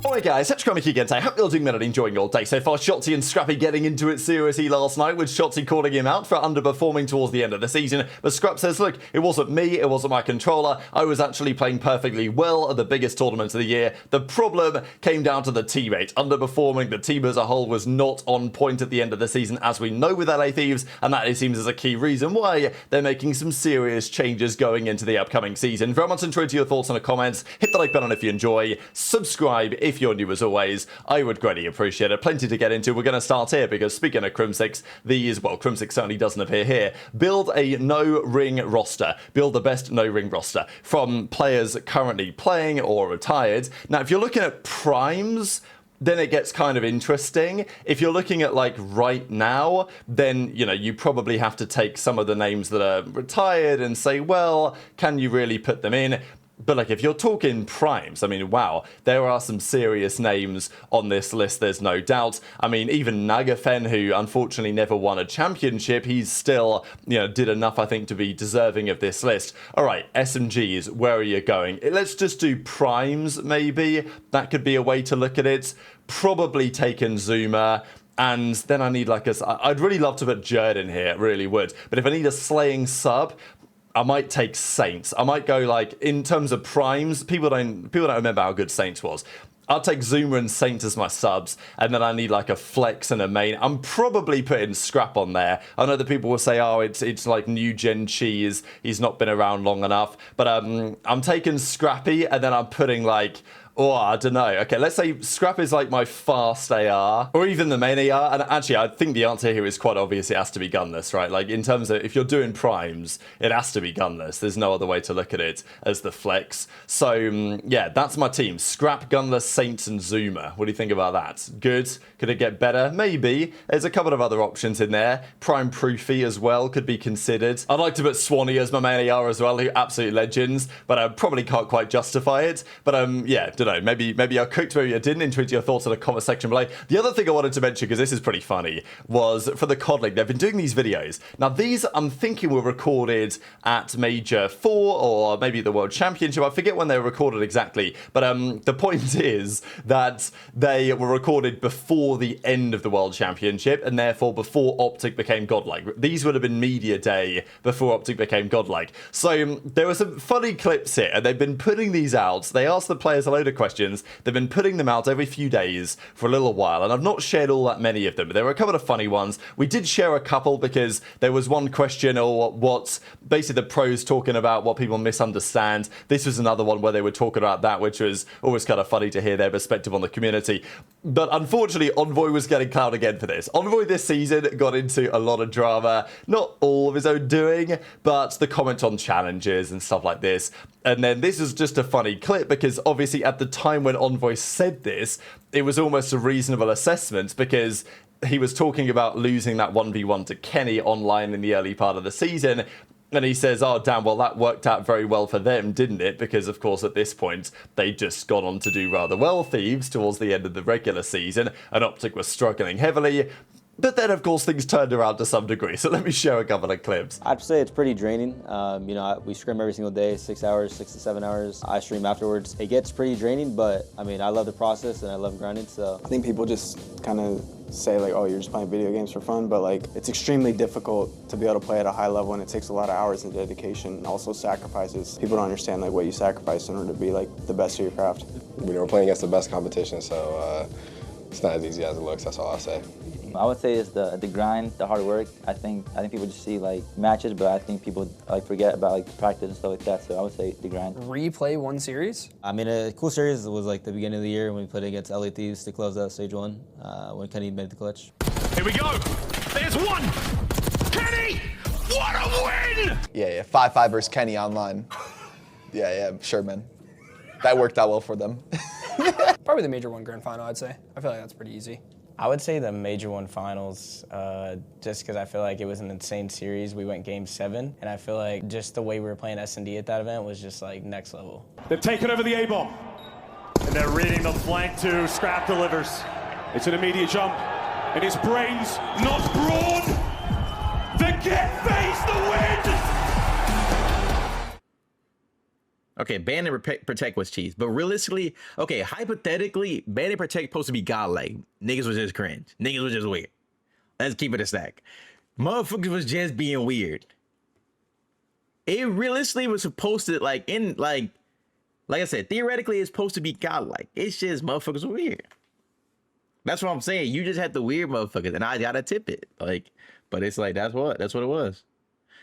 Alright guys, it's Kremp again today. Hope you're doing well and enjoying your day so far. Shotzzy and Scrappy getting into it seriously last night, with Shotzzy calling him out for underperforming towards the end of the season. But Scrap says, look, it wasn't me, it wasn't my controller. I was actually playing perfectly well at the biggest tournament of the year. The problem came down to the teammate underperforming. The team as a whole was not on point at the end of the season, as we know with LA Thieves, and that it seems is a key reason why they're making some serious changes going into the upcoming season. Very much enjoyed your thoughts in the comments. Hit the like button if you enjoy. Subscribe if you're new as always. I would greatly appreciate it. Plenty to get into. We're going to start here because speaking of Kremp, Kremp certainly doesn't appear here. Build a no-ring roster. Build the best no-ring roster from players currently playing or retired. Now, if you're looking at primes, then it gets kind of interesting. If you're looking at like right now, then, you know, you probably have to take some of the names that are retired and say, well, can you really put them in? But like, if you're talking primes, I mean, wow, there are some serious names on this list, there's no doubt. I mean, even Nagafen, who unfortunately never won a championship, he's still, you know, did enough, I think, to be deserving of this list. All right, SMGs, where are you going? Let's just do primes, maybe. That could be a way to look at it. Probably taken Zuma. And then I need like I'd really love to put Jerd in here, really would. But if I need a slaying sub, I might take Saints. I might go like, in terms of primes, people don't remember how good Saints was. I'll take Zuma and Saint as my subs, and then I need like a flex and a main. I'm probably putting Scrap on there. I know that people will say, oh, it's like new gen cheese. He's not been around long enough. But I'm taking Scrappy, and then I'm putting like, oh, I don't know. Okay, let's say Scrap is like my fast AR, or even the main AR. And actually, I think the answer here is quite obvious. It has to be gunless, right? Like, in terms of, if you're doing primes, it has to be gunless. There's no other way to look at it as the flex. So, yeah, that's my team. Scrap, gunless, Saints, and Zuma. What do you think about that? Good? Could it get better? Maybe. There's a couple of other options in there. Prime Proofy as well could be considered. I'd like to put Swanee as my main AR as well, who absolute legends, but I probably can't quite justify it. But, yeah, don't know, maybe I cooked, maybe I didn't. Into your thoughts in the comment section below. The other thing I wanted to mention, because this is pretty funny, was for the COD League, they've been doing these videos. Now, these I'm thinking were recorded at Major 4 or maybe the World Championship. I forget when they were recorded exactly, but the point is that they were recorded before the end of the World Championship, and therefore before OpTic became godlike. These would have been media day before OpTic became godlike. So there were some funny clips here, and they've been putting these out. They asked the players a load of questions. They've been putting them out every few days for a little while, and I've not shared all that many of them, but there were a couple of funny ones. We did share a couple because there was one question, or what basically the pros talking about what people misunderstand. This was another one where they were talking about that, which was always kind of funny to hear their perspective on the community. But unfortunately, Envoy was getting clowned again for this. Envoy this season got into a lot of drama, not all of his own doing, but the comment on challenges and stuff like this. And then this is just a funny clip because obviously at the time when Envoy said this, it was almost a reasonable assessment because he was talking about losing that 1v1 to Kenny online in the early part of the season. And he says, oh, damn, well, that worked out very well for them, didn't it? Because, of course, at this point, they'd just gone on to do rather well, Thieves, towards the end of the regular season, and OpTic was struggling heavily. But then, of course, things turned around to some degree. So let me show a couple of clips. I'd say it's pretty draining. You know, we scrim every single day, 6 hours, 6 to 7 hours. I stream afterwards. It gets pretty draining, but I mean, I love the process and I love grinding, so. I think people just kind of say like, oh, you're just playing video games for fun, but like, it's extremely difficult to be able to play at a high level, and it takes a lot of hours and dedication, and also sacrifices. People don't understand like what you sacrifice in order to be like the best of your craft. We're playing against the best competition, so it's not as easy as it looks, that's all I'll say. I would say it's the grind, the hard work. I think people just see like matches, but I think people like forget about like the practice and stuff like that. So I would say the grind. Replay one series? I mean, a cool series was like the beginning of the year when we played against LA Thieves to close out stage 1 when Kenny made the clutch. Here we go. There's one. Kenny, what a win! Yeah, 5-5 versus Kenny online. Yeah, sure, man. That worked out well for them. Probably the Major 1 Grand Final, I'd say. I feel like that's pretty easy. I would say the Major 1 Finals, just because I feel like it was an insane series. We went Game 7, and I feel like just the way we were playing S&D at that event was just like next level. They've taken over the A-bomb, and they're reading the flank too. Scrap delivers. It's an immediate jump, and his brains not broad. The get FaZe the win! Okay, ban and protect was cheese. But realistically, okay, hypothetically, ban and protect supposed to be godlike. Niggas was just cringe. Niggas was just weird. Let's keep it a stack. Motherfuckers was just being weird. It realistically was supposed to, like I said, theoretically it's supposed to be godlike. It's just motherfuckers were weird. That's what I'm saying. You just had the weird motherfuckers, and I gotta tip it. Like, but it's like that's what it was.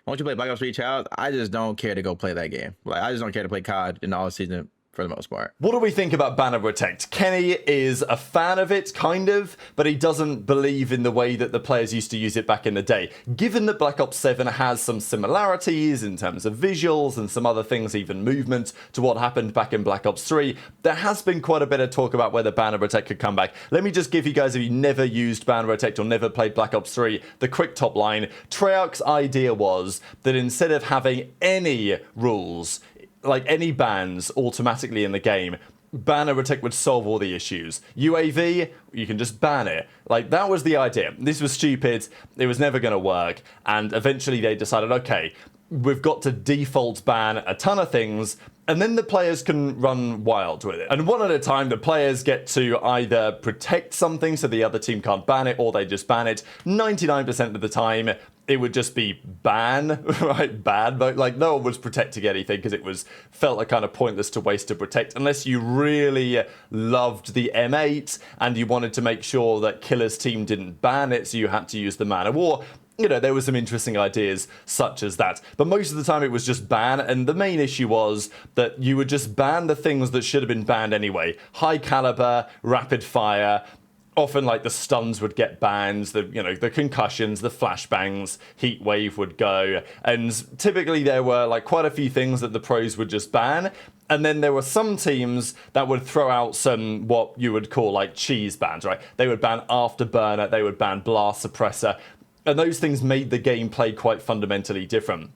Once you play Black Ops 3 Child, I just don't care to go play that game. Like, I just don't care to play COD in all season for the most part. What do we think about Ban and Protect? Kenny is a fan of it, kind of, but he doesn't believe in the way that the players used to use it back in the day. Given that Black Ops 7 has some similarities in terms of visuals and some other things, even movement, to what happened back in Black Ops 3, there has been quite a bit of talk about whether Ban and Protect could come back. Let me just give you guys, if you never used Ban and Protect or never played Black Ops 3, the quick top line. Treyarch's idea was that instead of having any rules, like any bans automatically in the game, Ban and Protect would solve all the issues. UAV, you can just ban it. Like, that was the idea. This was stupid. It was never going to work. And eventually they decided, okay, we've got to default ban a ton of things, and then the players can run wild with it. And one at a time, the players get to either protect something so the other team can't ban it, or they just ban it. 99% of the time, it would just be ban, right? Ban, but like no one was protecting anything because it felt like kind of pointless to waste to protect unless you really loved the M8 and you wanted to make sure that Killer's team didn't ban it, so you had to use the Man of War. You know, there were some interesting ideas such as that. But most of the time it was just ban, and the main issue was that you would just ban the things that should have been banned anyway. High caliber, rapid fire. Often, like, the stuns would get banned, the concussions, the flashbangs, heat wave would go, and typically there were like quite a few things that the pros would just ban. And then there were some teams that would throw out some what you would call like cheese bans, right? They would ban Afterburner, they would ban Blast Suppressor, and those things made the gameplay quite fundamentally different.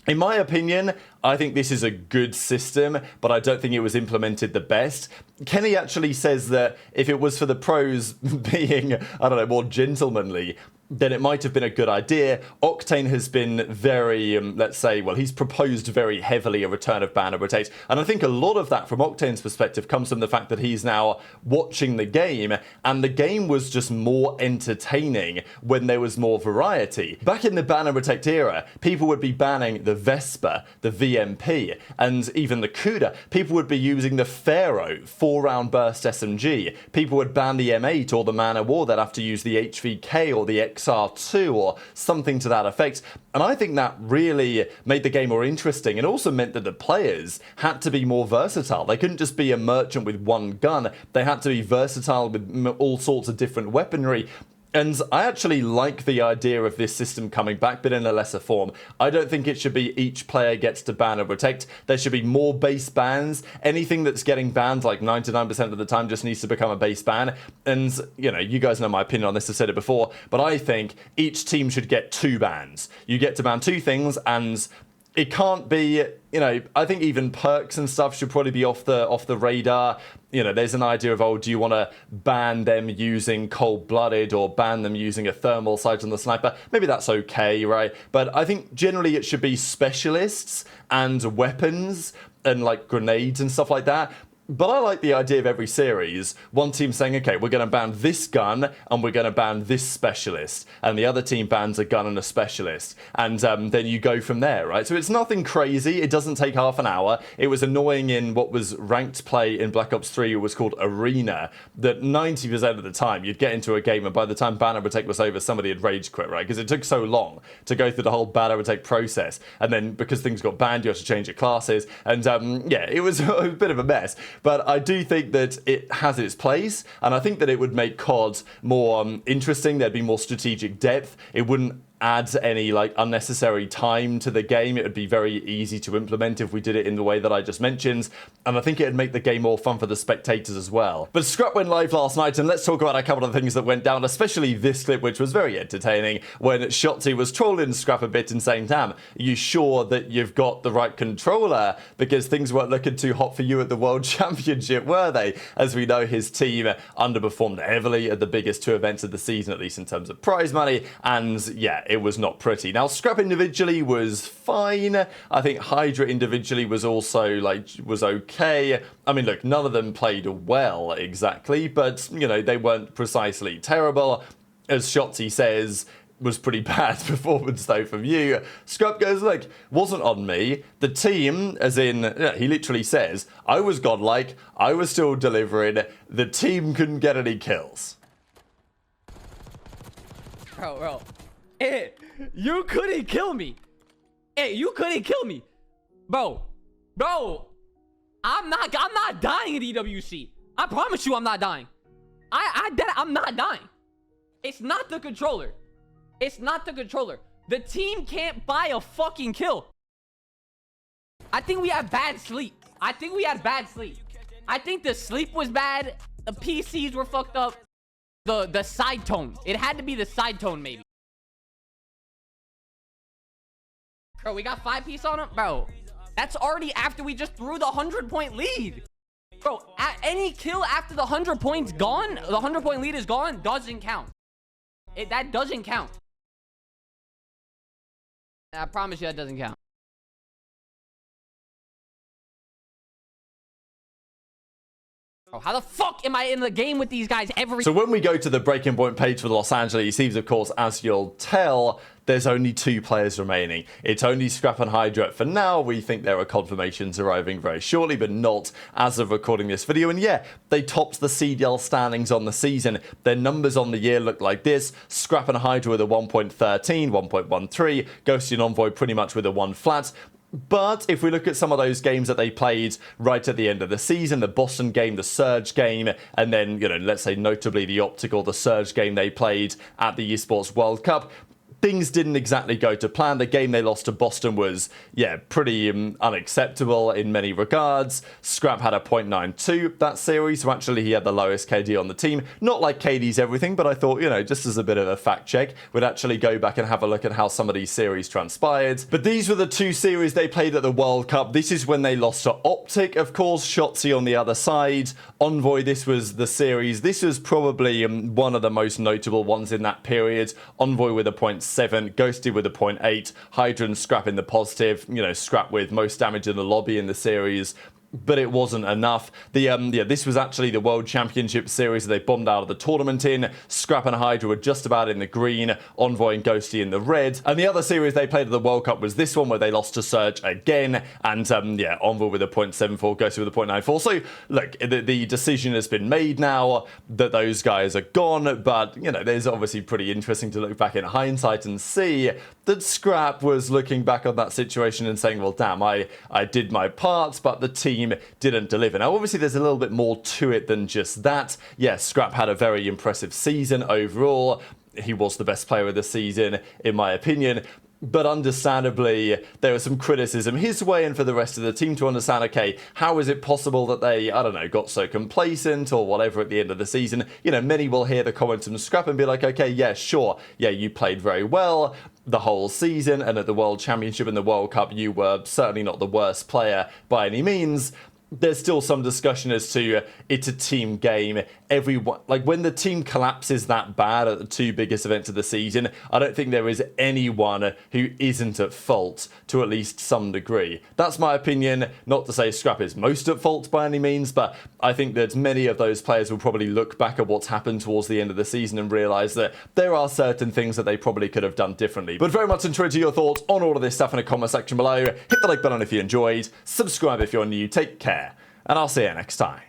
In my opinion, I think this is a good system, but I don't think it was implemented the best. Kenny actually says that if it was for the pros being, I don't know, more gentlemanly, then it might have been a good idea. Octane has been very, let's say, well, he's proposed very heavily a return of Ban and Protect. And I think a lot of that from Octane's perspective comes from the fact that he's now watching the game, and the game was just more entertaining when there was more variety. Back in the Ban and Protect era, people would be banning the Vesper, the VMP, and even the Cuda. People would be using the Pharaoh 4-round burst SMG. People would ban the M8 or the Man of War. They'd have to use the HVK or the XR2 or something to that effect. And I think that really made the game more interesting. It also meant that the players had to be more versatile. They couldn't just be a merchant with one gun. They had to be versatile with all sorts of different weaponry. And I actually like the idea of this system coming back, but in a lesser form. I don't think it should be each player gets to ban or protect. There should be more base bans. Anything that's getting banned, like 99% of the time, just needs to become a base ban. And, you know, you guys know my opinion on this, I've said it before, but I think each team should get 2 bans. You get to ban 2 things, and it can't be, you know, I think even perks and stuff should probably be off the radar. You know, there's an idea of, oh, do you want to ban them using cold-blooded or ban them using a thermal sight on the sniper? Maybe that's okay, right? But I think generally it should be specialists and weapons and like grenades and stuff like that. But I like the idea of every series, one team saying, okay, we're going to ban this gun and we're going to ban this specialist. And the other team bans a gun and a specialist. And then you go from there, right? So it's nothing crazy. It doesn't take half an hour. It was annoying in what was ranked play in Black Ops 3. It was called Arena. That 90% of the time you'd get into a game and by the time Ban and Protect was over, somebody had rage quit, right? Because it took so long to go through the whole Ban and Protect process. And then because things got banned, you had to change your classes. And yeah, it was a bit of a mess. But I do think that it has its place, and I think that it would make COD more interesting. There'd be more strategic depth. It wouldn't add any like unnecessary time to the game. It would be very easy to implement if we did it in the way that I just mentioned, and I think it'd make the game more fun for the spectators as well. But Scrap went live last night, and let's talk about a couple of things that went down, especially this clip, which was very entertaining, when Shotzzy was trolling Scrap a bit and saying, damn, are you sure that you've got the right controller? Because things weren't looking too hot for you at the World Championship, were they? As we know, his team underperformed heavily at the biggest 2 events of the season, at least in terms of prize money, and yeah, it was not pretty. Now, Scrap individually was fine. I think HyDra individually was also, was okay. I mean, look, none of them played well exactly, but, you know, they weren't precisely terrible. As Shotzzy says, was pretty bad performance though from you. Scrap goes, look, wasn't on me. The team, as in, he literally says, I was godlike, I was still delivering, the team couldn't get any kills. Bro. Hey, you couldn't kill me. Hey, you couldn't kill me. Bro, I'm not dying in EWC. I promise you I'm not dying. I'm not dying. It's not the controller. It's not the controller. The team can't buy a fucking kill. I think we had bad sleep. I think the sleep was bad. The PCs were fucked up. The side tone. It had to be the side tone, maybe. Bro, we got 5-piece on him? Bro, that's already after we just threw the 100-point lead. Bro, any kill after the 100 points gone, the 100-point lead is gone, doesn't count. That doesn't count. I promise you that doesn't count. Bro, how the fuck am I in the game with these guys every... So when we go to the breaking point page for the Los Angeles Thieves, of course, as you'll tell, there's only 2 players remaining. It's only Scrap and HyDra for now. We think there are confirmations arriving very shortly, but not as of recording this video. And yeah, they topped the CDL standings on the season. Their numbers on the year look like this. Scrap and HyDra with a 1.13, 1.13. Ghosty and Envoy pretty much with a 1 flat. But if we look at some of those games that they played right at the end of the season, the Boston game, the Surge game, and then, you know, let's say notably the OpTic or the Surge game they played at the Esports World Cup, things didn't exactly go to plan. The game they lost to Boston was, yeah, pretty unacceptable in many regards. Scrap had a 0.92 that series, so actually he had the lowest KD on the team. Not like KD's everything, but I thought, you know, just as a bit of a fact check, we'd actually go back and have a look at how some of these series transpired. But these were the 2 series they played at the World Cup. This is when they lost to OpTic, of course, Shotzzy on the other side. Envoy, this was the series. This was probably one of the most notable ones in that period. Envoy with a 0.7, Ghosty with a 0.8, HyDra and Scrap in the positive, you know, Scrap with most damage in the lobby in the series. But it wasn't enough. This was actually the World Championship series that they bombed out of the tournament in. Scrap and HyDra were just about in the green, Envoy and Ghosty in the red. And the other series they played at the World Cup was this one where they lost to Surge again. And Envoy with a 0.74, Ghosty with a 0.94. So look, the decision has been made now that those guys are gone. But, you know, there's obviously pretty interesting to look back in hindsight and see that Scrap was looking back on that situation and saying, well, damn, I did my part, but the team didn't deliver. Now, obviously, there's a little bit more to it than just that. Yes, Scrap had a very impressive season overall. He was the best player of the season, in my opinion. But understandably, there was some criticism his way and for the rest of the team to understand, okay, how is it possible that they, I don't know, got so complacent or whatever at the end of the season? You know, many will hear the comments from Scrap and be like, okay, yeah, sure. Yeah, you played very well the whole season, and at the World Championship and the World Cup, you were certainly not the worst player by any means. There's still some discussion as to it's a team game. Everyone, like when the team collapses that bad at the 2 biggest events of the season, I don't think there is anyone who isn't at fault to at least some degree. That's my opinion. Not to say Scrap is most at fault by any means, but I think that many of those players will probably look back at what's happened towards the end of the season and realize that there are certain things that they probably could have done differently. But very much interested to your thoughts on all of this stuff in the comment section below. Hit the like button if you enjoyed. Subscribe if you're new. Take care. And I'll see you next time.